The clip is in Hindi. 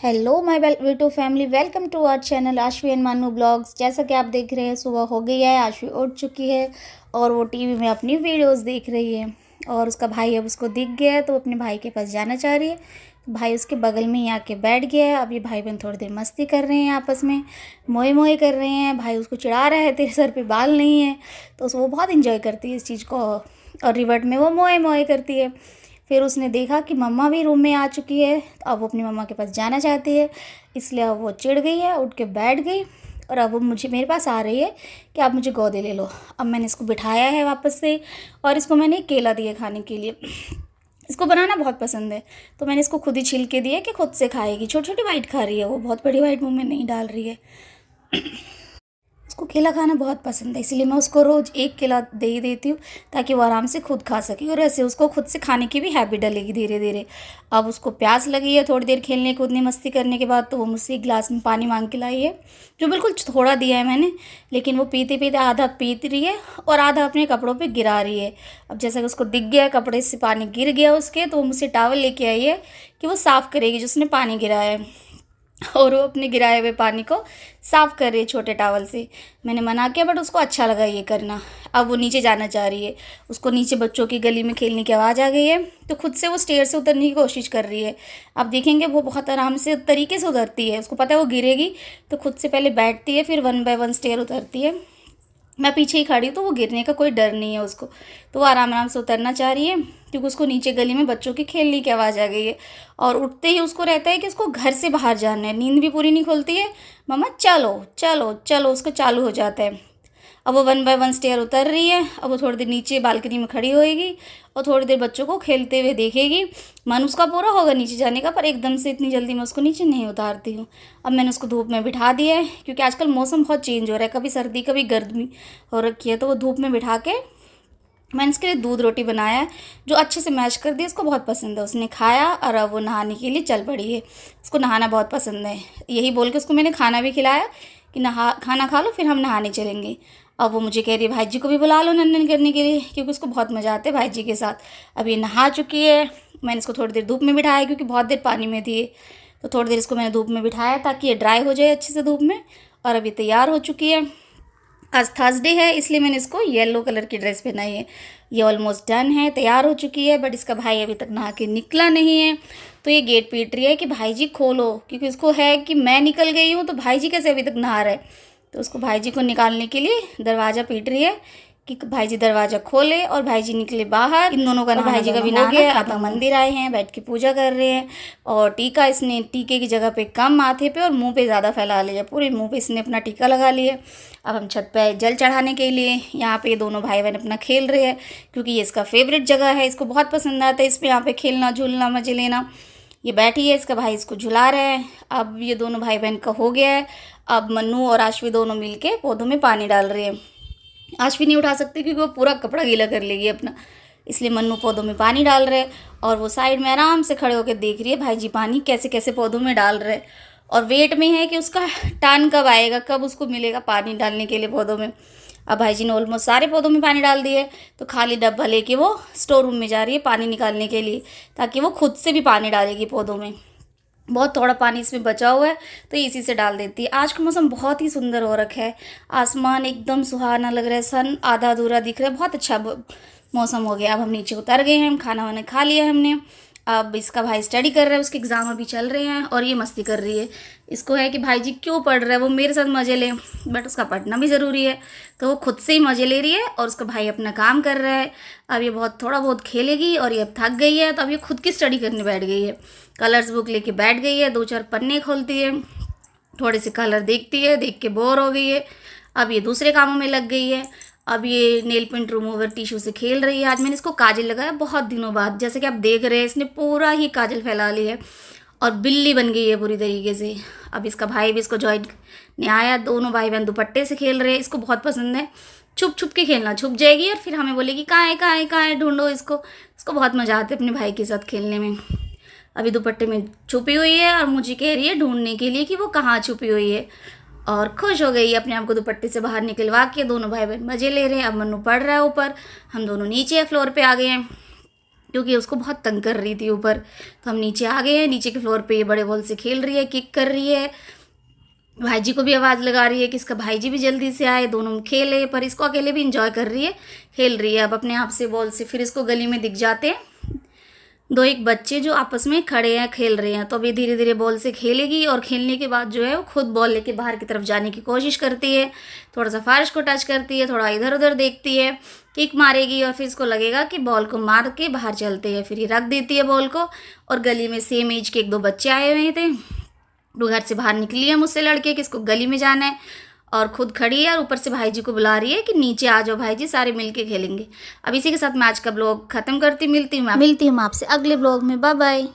Hello my YouTube family, welcome to our channel Aashvi and Manu blogs. जैसा कि आप देख रहे हैं, सुबह हो गई है, आशवी उठ चुकी है और वो टीवी में अपनी वीडियोस देख रही है। और उसका भाई अब उसको दिख गया है तो अपने भाई के पास जाना चाह रही है। तो भाई उसके बगल में ही आके बैठ गया है। अब ये भाई बहन थोड़ी देर मस्ती कर रहे हैं, आपस में मोए मोए कर रहे हैं। भाई उसको चिढ़ा रहा है, तेरे सर पे बाल नहीं है। तो वो बहुत इंजॉय करती है इस चीज़ को और रिवर्ट में वो मोए मोए करती है। फिर उसने देखा कि मम्मा भी रूम में आ चुकी है, तो अब वो अपनी मम्मा के पास जाना चाहती है। इसलिए अब वो चिढ़ गई है, उठ के बैठ गई और अब वो मेरे पास आ रही है कि आप मुझे गोद ले लो। अब मैंने इसको बिठाया है वापस से और इसको मैंने केला दिया खाने के लिए। इसको बनाना बहुत पसंद है, तो मैंने इसको खुद ही छिल के दिया कि खुद से खाएगी। छोटी छोटी बाइट खा रही है वो, बहुत बड़ी बाइट मुँह में नहीं डाल रही है। उसको केला खाना बहुत पसंद है, इसलिए मैं उसको रोज़ एक केला दे ही देती हूँ ताकि वो आराम से खुद खा सके और ऐसे उसको खुद से खाने की भी हैबिट डलेगी धीरे धीरे। अब उसको प्यास लगी है, थोड़ी देर खेलने कूदने मस्ती करने के बाद तो वो मुझसे एक गिलास में पानी मांग के लाई है, जो बिल्कुल थोड़ा दिया है मैंने। लेकिन वो पीते पीते आधा पीत रही है और आधा अपने कपड़ों पर गिरा रही है। अब जैसा कि उसको दिख गया कपड़े से पानी गिर गया उसके, तो वो मुझसे टॉवल लेके आई है कि वो साफ़ करेगी जिसने पानी गिराया है। और वो अपने गिराए हुए पानी को साफ़ कर रही है छोटे टॉवल से। मैंने मना किया बट उसको अच्छा लगा ये करना। अब वो नीचे जाना चाह रही है, उसको नीचे बच्चों की गली में खेलने की आवाज़ आ गई है, तो खुद से वो स्टेयर से उतरने की कोशिश कर रही है। आप देखेंगे वो बहुत आराम से तरीके से उतरती है, उसको पता है वो गिरेगी तो खुद से पहले बैठती है, फिर 1 बाय 1 स्टेयर उतरती है। मैं पीछे ही खड़ी हूँ तो वो गिरने का कोई डर नहीं है उसको, तो वो आराम आराम से उतरना चाह रही है क्योंकि उसको नीचे गली में बच्चों की खेलने की आवाज़ आ गई है। और उठते ही उसको रहता है कि उसको घर से बाहर जाना है, नींद भी पूरी नहीं खुलती है। मम्मा चलो चलो चलो, उसका चालू हो जाता है। अब वो 1 बाय 1 स्टेयर उतर रही है। अब वो थोड़ी देर नीचे बालकनी में खड़ी होएगी और थोड़ी देर बच्चों को खेलते हुए देखेगी। मन उसका पूरा होगा नीचे जाने का, पर एकदम से इतनी जल्दी मैं उसको नीचे नहीं उतारती हूँ। अब मैंने उसको धूप में बिठा दिया है क्योंकि आजकल मौसम बहुत चेंज हो रहा है, कभी सर्दी कभी गर्मी हो रखी है। तो वो धूप में बिठा के मैंने इसके लिए दूध रोटी बनाया है जो अच्छे से मैश कर दी। उसको बहुत पसंद है, उसने खाया और अब वो नहाने के लिए चल पड़ी है। उसको नहाना बहुत पसंद है, यही बोल के उसको मैंने खाना भी खिलाया कि खाना खा लो फिर हम नहाने चलेंगे। अब वो मुझे कह रही है भाई जी को भी बुला लो नन्नन करने के लिए, क्योंकि उसको बहुत मज़ा आता है भाई जी के साथ। अब ये नहा चुकी है, मैंने इसको थोड़ी देर धूप में बिठाया क्योंकि बहुत देर पानी में थी, तो थोड़ी देर इसको मैंने धूप में बिठाया ताकि ये ड्राई हो जाए अच्छे से धूप में। और अभी तैयार हो चुकी है। आज थर्सडे है इसलिए मैंने इसको येलो कलर की ड्रेस पहनाई है। ये ऑलमोस्ट डन है, तैयार हो चुकी है, बट इसका भाई अभी तक नहा के निकला नहीं है। तो ये गेट पीट रही है कि भाई जी खोलो, क्योंकि उसको है कि मैं निकल गई हूँ तो भाई जी कैसे अभी तक नहा रहा है। तो उसको भाई जी को निकालने के लिए दरवाज़ा पीट रही है कि भाई जी दरवाज़ा खोले, और भाई जी निकले बाहर। इन दोनों का ना भाई जी का भी हो गया। अब मंदिर आए हैं, बैठ के पूजा कर रहे हैं। और टीका इसने टीके की जगह पे कम माथे पे और मुंह पे ज़्यादा फैला लिया, पूरे मुंह पे इसने अपना टीका लगा लिया। अब हम छत पे जल चढ़ाने के लिए यहाँ पे दोनों भाई बहन अपना खेल रहे हैं क्योंकि ये इसका फेवरेट जगह है, इसको बहुत पसंद आता है इस पर यहाँ पे खेलना झूलना मजे लेना। ये बैठी है, इसका भाई इसको झुला रहा है। अब ये दोनों भाई बहन का हो गया है। अब मन्नू और आशवी दोनों मिलके पौधों में पानी डाल रहे हैं। आशवी नहीं उठा सकती क्योंकि वो पूरा कपड़ा गीला कर लेगी अपना, इसलिए मन्नू पौधों में पानी डाल रहे हैं और वो साइड में आराम से खड़े होकर देख रही है भाई जी पानी कैसे कैसे पौधों में डाल रहे हैं। और वेट में है कि उसका टान कब आएगा, कब उसको मिलेगा पानी डालने के लिए पौधों में। अब भाई जी ने ऑलमोस्ट सारे पौधों में पानी डाल दिए, तो खाली डब्बा लेके वो स्टोर रूम में जा रही है पानी निकालने के लिए, ताकि वो खुद से भी पानी डालेगी पौधों में। बहुत थोड़ा पानी इसमें बचा हुआ है तो इसी से डाल देती है। आज का मौसम बहुत ही सुंदर हो रखा है, आसमान एकदम सुहाना लग रहा है, सन आधा अधूरा दिख रहा है, बहुत अच्छा मौसम हो गया। अब हम नीचे उतर गए हैं, खाना वाना खा लिया हमने। अब इसका भाई स्टडी कर रहा है, उसके एग्ज़ाम अभी चल रहे हैं और ये मस्ती कर रही है। इसको है कि भाई जी क्यों पढ़ रहा है, वो मेरे साथ मज़े ले, बट उसका पढ़ना भी ज़रूरी है, तो वो खुद से ही मज़े ले रही है और उसका भाई अपना काम कर रहा है। अब ये बहुत थोड़ा बहुत खेलेगी और ये अब थक गई है, तो अब ये खुद की स्टडी करने बैठ गई है। कलर्स बुक लेके बैठ गई है, 2-4 पन्ने खोलती है, थोड़े से कलर देखती है, देख के बोर हो गई है। अब ये दूसरे कामों में लग गई है। अब ये नेल पेंट रिमूवर टिश्यू से खेल रही है। आज मैंने इसको काजल लगाया बहुत दिनों बाद, जैसे कि आप देख रहे हैं इसने पूरा ही काजल फैला ली है और बिल्ली बन गई है पूरी तरीके से। अब इसका भाई भी इसको ज्वाइन नहीं आया, दोनों भाई बहन दुपट्टे से खेल रहे हैं। इसको बहुत पसंद है छुप छुप के खेलना, छुप जाएगी और फिर हमें बोलेगी कहाँ है कहाँ है कहाँ है, ढूंढो इसको। इसको बहुत मज़ा आता है अपने भाई के साथ खेलने में। अभी दुपट्टे में छुपी हुई है और मुझे कह रही है ढूंढने के लिए कि वो कहाँ छुपी हुई है, और खुश हो गई अपने आप को दुपट्टे से बाहर निकलवा के। दोनों भाई बहन मज़े ले रहे हैं। अब मन्नू पढ़ रहा है ऊपर, हम दोनों नीचे फ्लोर पे आ गए हैं। क्योंकि उसको बहुत तंग कर रही थी ऊपर। तो हम नीचे आ गए हैं, नीचे के फ्लोर पे ये बड़े बॉल से खेल रही है, किक कर रही है। भाई जी को भी आवाज़ लगा रही है कि इसका भाई जी भी जल्दी से आए, दोनों खेले, पर इसको अकेले भी इंजॉय कर रही है, खेल रही है अब अपने आप से बॉल से। फिर इसको गली में दिख जाते हैं दो एक बच्चे जो आपस में खड़े हैं, खेल रहे हैं। तो अभी धीरे धीरे बॉल से खेलेगी और खेलने के बाद जो है वो खुद बॉल लेके बाहर की तरफ जाने की कोशिश करती है। थोड़ा सा फर्श को टच करती है, थोड़ा इधर उधर देखती है, किक मारेगी और फिर इसको लगेगा कि बॉल को मार के बाहर चलते हैं। फिर ये रख देती है बॉल को। और गली में सेम एज के एक दो बच्चे आए हुए थे, वो घर से बाहर निकली है मुझसे लड़के कि इसको गली में जाना है, और खुद खड़ी है और ऊपर से भाई जी को बुला रही है कि नीचे आ जाओ भाई जी, सारे मिलके खेलेंगे। अब इसी के साथ मैं आज का ब्लॉग खत्म करती, मिलती हूँ आपसे अगले ब्लॉग में। Bye bye.